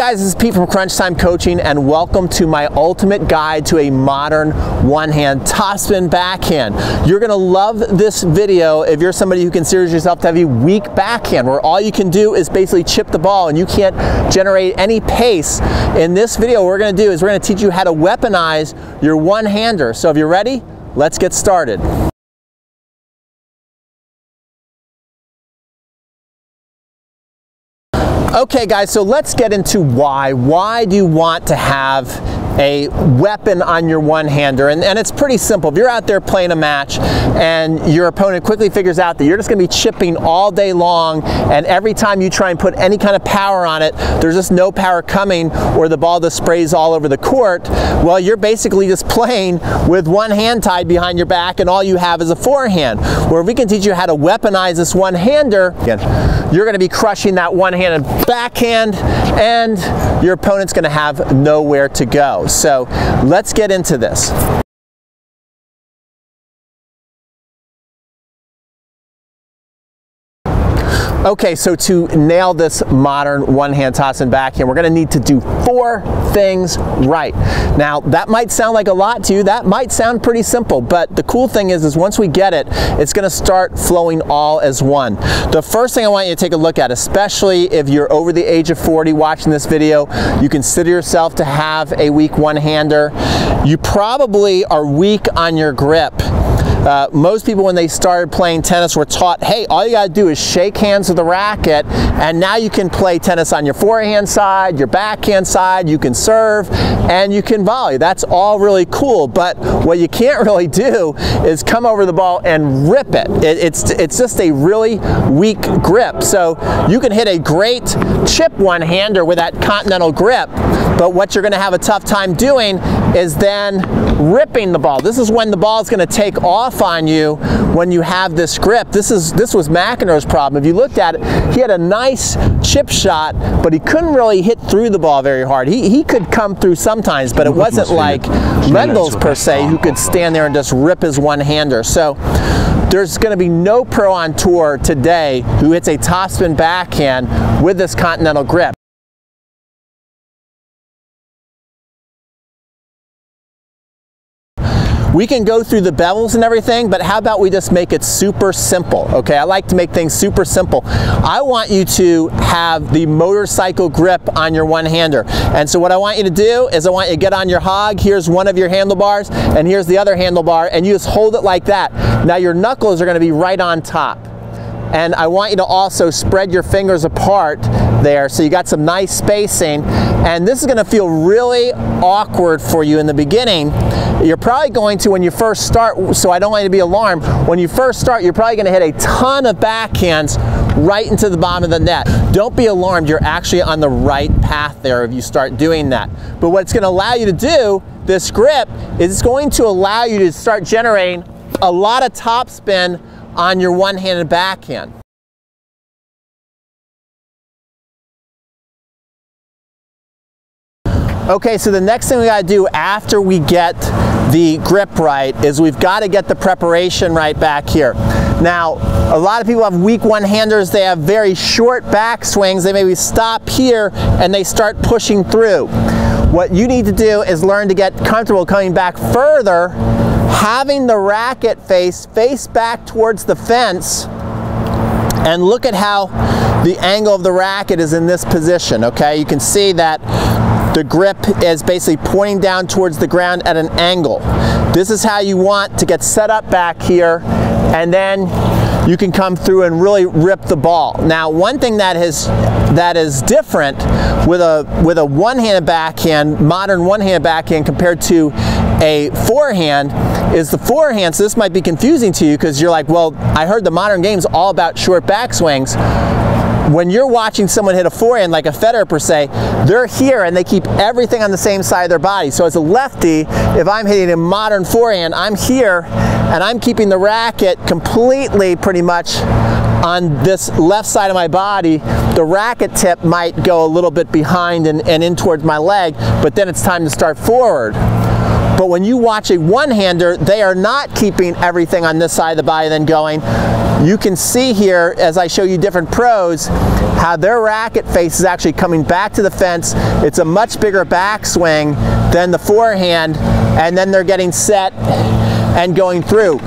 guys, this is Pete from Crunch Time Coaching, and welcome to my ultimate guide to a modern one-hand topspin backhand. You're gonna love this video if you're somebody who considers yourself to have a weak backhand, where all you can do is basically chip the ball and you can't generate any pace. In this video, what we're gonna do is we're gonna teach you how to weaponize your one-hander. So if you're ready, let's get started. Okay guys, so let's get into why. Why do you want to have a weapon on your one-hander? And it's pretty simple. If you're out there playing a match and your opponent quickly figures out that you're just gonna be chipping all day long, and every time you try and put any kind of power on it, there's just no power coming, or the ball just sprays all over the court, well, you're basically just playing with one hand tied behind your back and all you have is a forehand. Where if we can teach you how to weaponize this one-hander, you're gonna be crushing that one-handed backhand and your opponent's gonna have nowhere to go. So let's get into this. Okay, so to nail this modern one-hand toss and backhand, we're gonna need to do 4 things right. Now, that might sound like a lot to you, that might sound pretty simple, but the cool thing is once we get it, it's gonna start flowing all as one. The first thing I want you to take a look at, especially if you're over the age of 40 watching this video, you consider yourself to have a weak one-hander, you probably are weak on your grip. Most people, when they started playing tennis, were taught, hey, all you gotta do is shake hands with the racket, and now you can play tennis on your forehand side, your backhand side, you can serve, and you can volley. That's all really cool, but what you can't really do is come over the ball and rip it. It's just a really weak grip. So you can hit a great chip one-hander with that continental grip, but what you're gonna have a tough time doing is then ripping the ball. This is when the ball is gonna take off on you when you have this grip. This was McEnroe's problem. If you looked at it, he had a nice chip shot, but he couldn't really hit through the ball very hard. He could come through sometimes, but it wasn't like Lendl's per se, who could stand there and just rip his one-hander. So there's going to be no pro on tour today who hits a topspin backhand with this continental grip. We can go through the bevels and everything, but how about we just make it super simple, okay? I like to make things super simple. I want you to have the motorcycle grip on your one-hander. And so what I want you to do is I want you to get on your hog, here's one of your handlebars, and here's the other handlebar, and you just hold it like that. Now your knuckles are gonna be right on top. And I want you to also spread your fingers apart there so you got some nice spacing. And this is gonna feel really awkward for you in the beginning. You're probably going to, when you first start, so I don't want you to be alarmed, when you first start, you're probably gonna hit a ton of backhands right into the bottom of the net. Don't be alarmed, you're actually on the right path there if you start doing that. But what it's gonna allow you to do, this grip, is it's going to allow you to start generating a lot of topspin on your one-handed backhand. Okay, so the next thing we gotta do after we get the grip right is we've gotta get the preparation right back here. Now, a lot of people have weak one-handers, they have very short backswings, they maybe stop here and they start pushing through. What you need to do is learn to get comfortable coming back further, having the racket face back towards the fence, and look at how the angle of the racket is in this position, okay? You can see that the grip is basically pointing down towards the ground at an angle. This is how you want to get set up back here, and then you can come through and really rip the ball. Now, one thing that is different with a one-handed backhand, modern one-handed backhand compared to a forehand, is the forehand, so this might be confusing to you because you're like, well, I heard the modern game's all about short backswings. When you're watching someone hit a forehand, like a Federer per se, they're here and they keep everything on the same side of their body. So as a lefty, if I'm hitting a modern forehand, I'm here and I'm keeping the racket completely pretty much on this left side of my body. The racket tip might go a little bit behind and in towards my leg, but then it's time to start forward. But when you watch a one-hander, they are not keeping everything on this side of the body then going. you can see here, as I show you different pros, how their racket face is actually coming back to the fence. It's a much bigger backswing than the forehand, and then they're getting set and going through.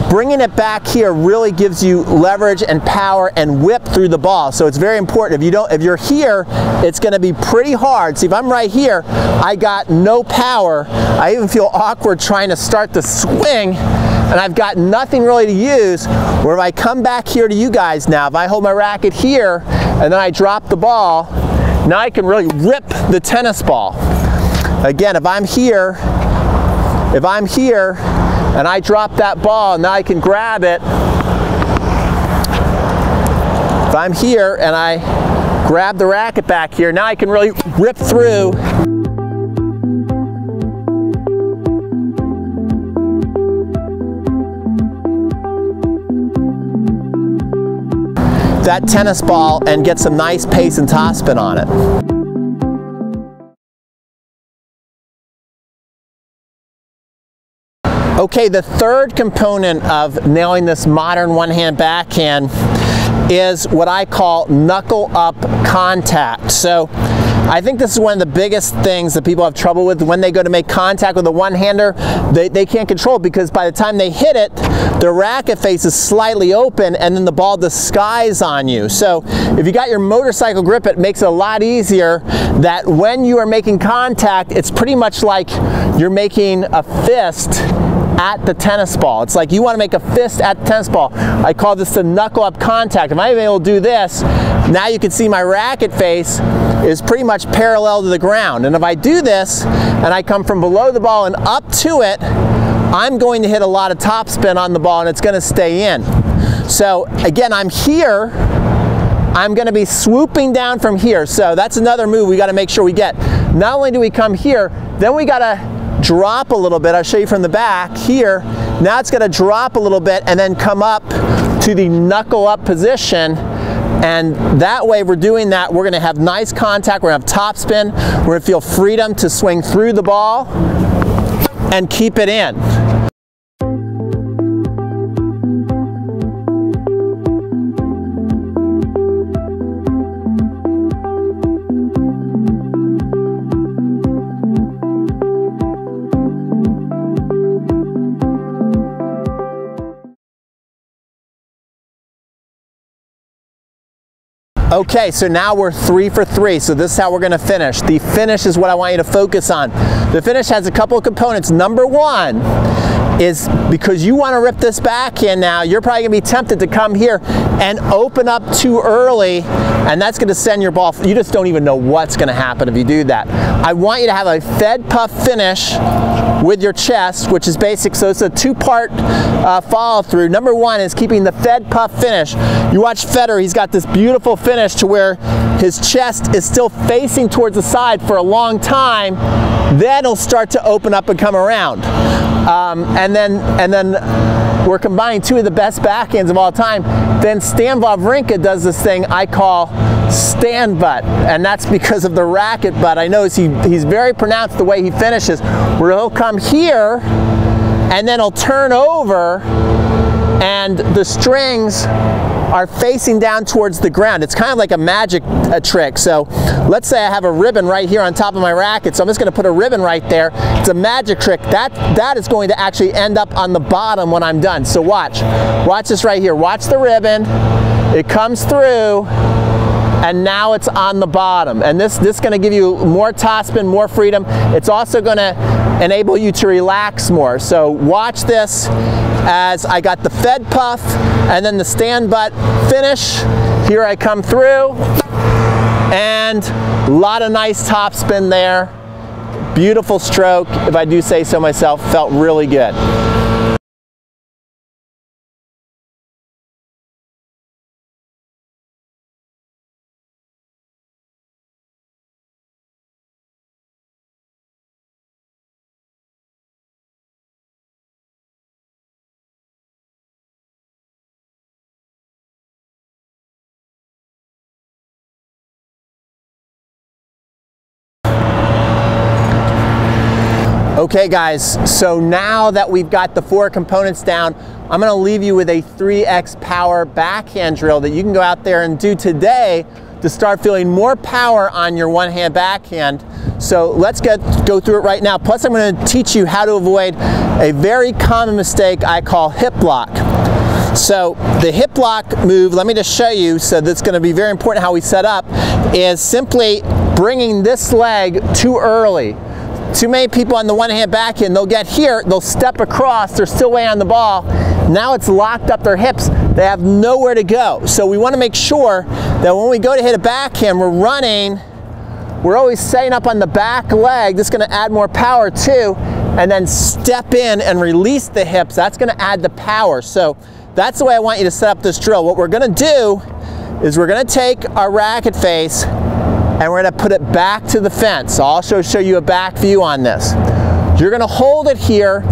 Bringing it back here really gives you leverage and power and whip through the ball. So it's very important. If you're here, it's going to be pretty hard. See, if I'm right here, I got no power. I even feel awkward trying to start the swing, and I've got nothing really to use. Where if I come back here to you guys now, if I hold my racket here and then I drop the ball, now I can really rip the tennis ball. Again, if I'm here and I drop that ball, now I can grab it. If I'm here and I grab the racket back here, now I can really rip through. That tennis ball and get some nice pace and topspin on it. Okay, the third component of nailing this modern one-hand backhand is what I call knuckle up contact. So I think this is one of the biggest things that people have trouble with when they go to make contact with a one-hander. They can't control it because by the time they hit it, the racket face is slightly open and then the ball disguises on you. So if you got your motorcycle grip, it makes it a lot easier that when you are making contact, it's pretty much like you're making a fist at the tennis ball. It's like you want to make a fist at the tennis ball. I call this the knuckle up contact. If I'm able to do this, now you can see my racket face is pretty much parallel to the ground. And if I do this and I come from below the ball and up to it, I'm going to hit a lot of topspin on the ball and it's going to stay in. So again, I'm here. I'm going to be swooping down from here. So that's another move we got to make sure we get. Not only do we come here, then we got to drop a little bit. I'll show you from the back here. Now it's going to drop a little bit and then come up to the knuckle up position. And that way we're doing that. We're going to have nice contact. We're going to have topspin. We're going to feel freedom to swing through the ball and keep it in. Okay, so now we're 3 for 3, so this is how we're going to finish. The finish is what I want you to focus on. The finish has a couple of components. Number one is because you want to rip this backhand now, you're probably going to be tempted to come here and open up too early, and that's going to send your ball. You just don't even know what's going to happen if you do that. I want you to have a Fed puff finish with your chest, which is basic, so it's a two-part follow through. Number one is keeping the Fed puff finish. You watch Federer, he's got this beautiful finish to where his chest is still facing towards the side for a long time, then he'll start to open up and come around. And then we're combining two of the best backhands of all time. Then Stan Wawrinka does this thing I call stand butt, and that's because of the racket butt. I notice he's very pronounced the way he finishes, where he'll come here and then he'll turn over and the strings are facing down towards the ground. It's kind of like a magic trick. So let's say I have a ribbon right here on top of my racket, so I'm just going to put a ribbon right there. It's a magic trick. That is going to actually end up on the bottom when I'm done. So watch this right here. Watch the ribbon. It comes through, and now it's on the bottom. And this is going to give you more topspin, more freedom. It's also going to enable you to relax more. So watch this as I got the Fed puff and then the stand butt finish. Here I come through, and a lot of nice topspin there. Beautiful stroke, if I do say so myself. Felt really good. Okay guys, so now that we've got the 4 components down, I'm gonna leave you with a 3x power backhand drill that you can go out there and do today to start feeling more power on your one-hand backhand. So let's go through it right now. Plus I'm gonna teach you how to avoid a very common mistake I call hip lock. So the hip lock move, let me just show you, so that's gonna be very important how we set up, is simply bringing this leg too early. Too many people on the one-hand backhand, they'll get here, they'll step across, they're still way on the ball. Now it's locked up their hips. They have nowhere to go. So we want to make sure that when we go to hit a backhand, we're running, we're always setting up on the back leg. This is going to add more power too. And then step in and release the hips. That's going to add the power. So that's the way I want you to set up this drill. What we're going to do is we're going to take our racket face and we're going to put it back to the fence. So I'll also show you a back view on this. You're going to hold it here.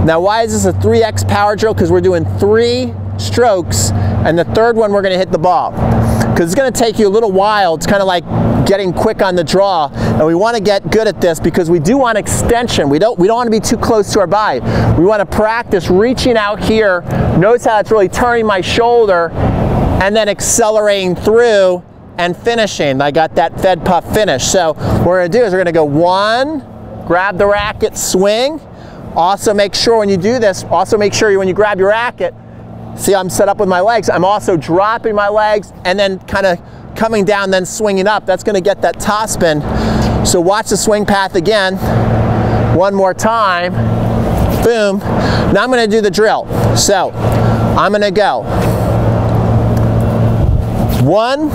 Now, why is this a 3x power drill? Because we're doing 3 strokes, and the third one we're going to hit the ball. Because it's going to take you a little while. It's kind of like getting quick on the draw, and we want to get good at this because we do want extension. We don't want to be too close to our body. We want to practice reaching out here. Notice how it's really turning my shoulder, and then accelerating through and finishing. I got that Fed puff finish. So what we're going to do is we're going to go 1, grab the racket, swing. Also make sure when you do this, when you grab your racket, see how I'm set up with my legs, I'm also dropping my legs and then kind of coming down, then swinging up. That's going to get that top spin. So watch the swing path again. One more time. Boom. Now I'm going to do the drill. So I'm going to go 1,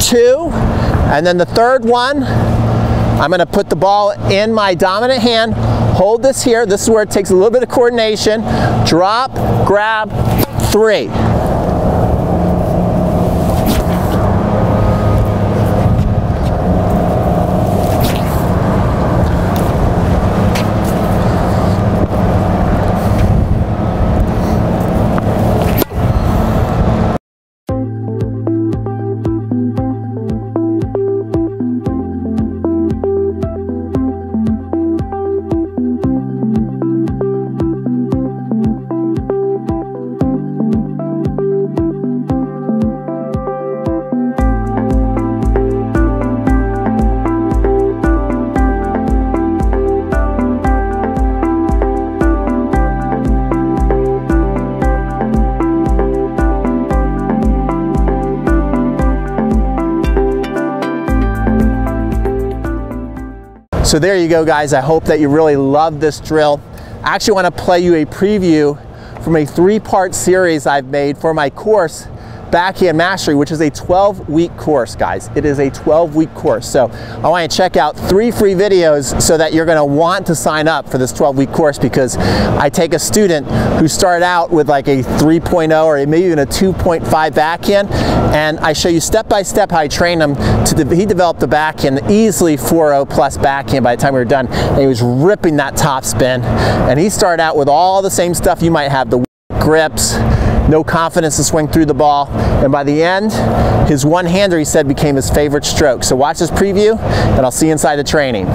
2, and then the third one, I'm going to put the ball in my dominant hand, hold this here. This is where it takes a little bit of coordination. Drop, grab, 3. So there you go, guys. I hope that you really love this drill. I actually want to play you a preview from a 3-part series I've made for my course, Backhand Mastery, which is a 12-week course, guys. It is a 12-week course. So I want you to check out 3 free videos so that you're going to want to sign up for this 12-week course, because I take a student who started out with like a 3.0 or maybe even a 2.5 backhand, and I show you step by step how I train him. He developed the backhand, easily 4.0 plus backhand by the time we were done, and he was ripping that top spin. And he started out with all the same stuff you might have, the grips, no confidence to swing through the ball, and by the end, his one-hander, he said, became his favorite stroke. So watch this preview, and I'll see you inside the training.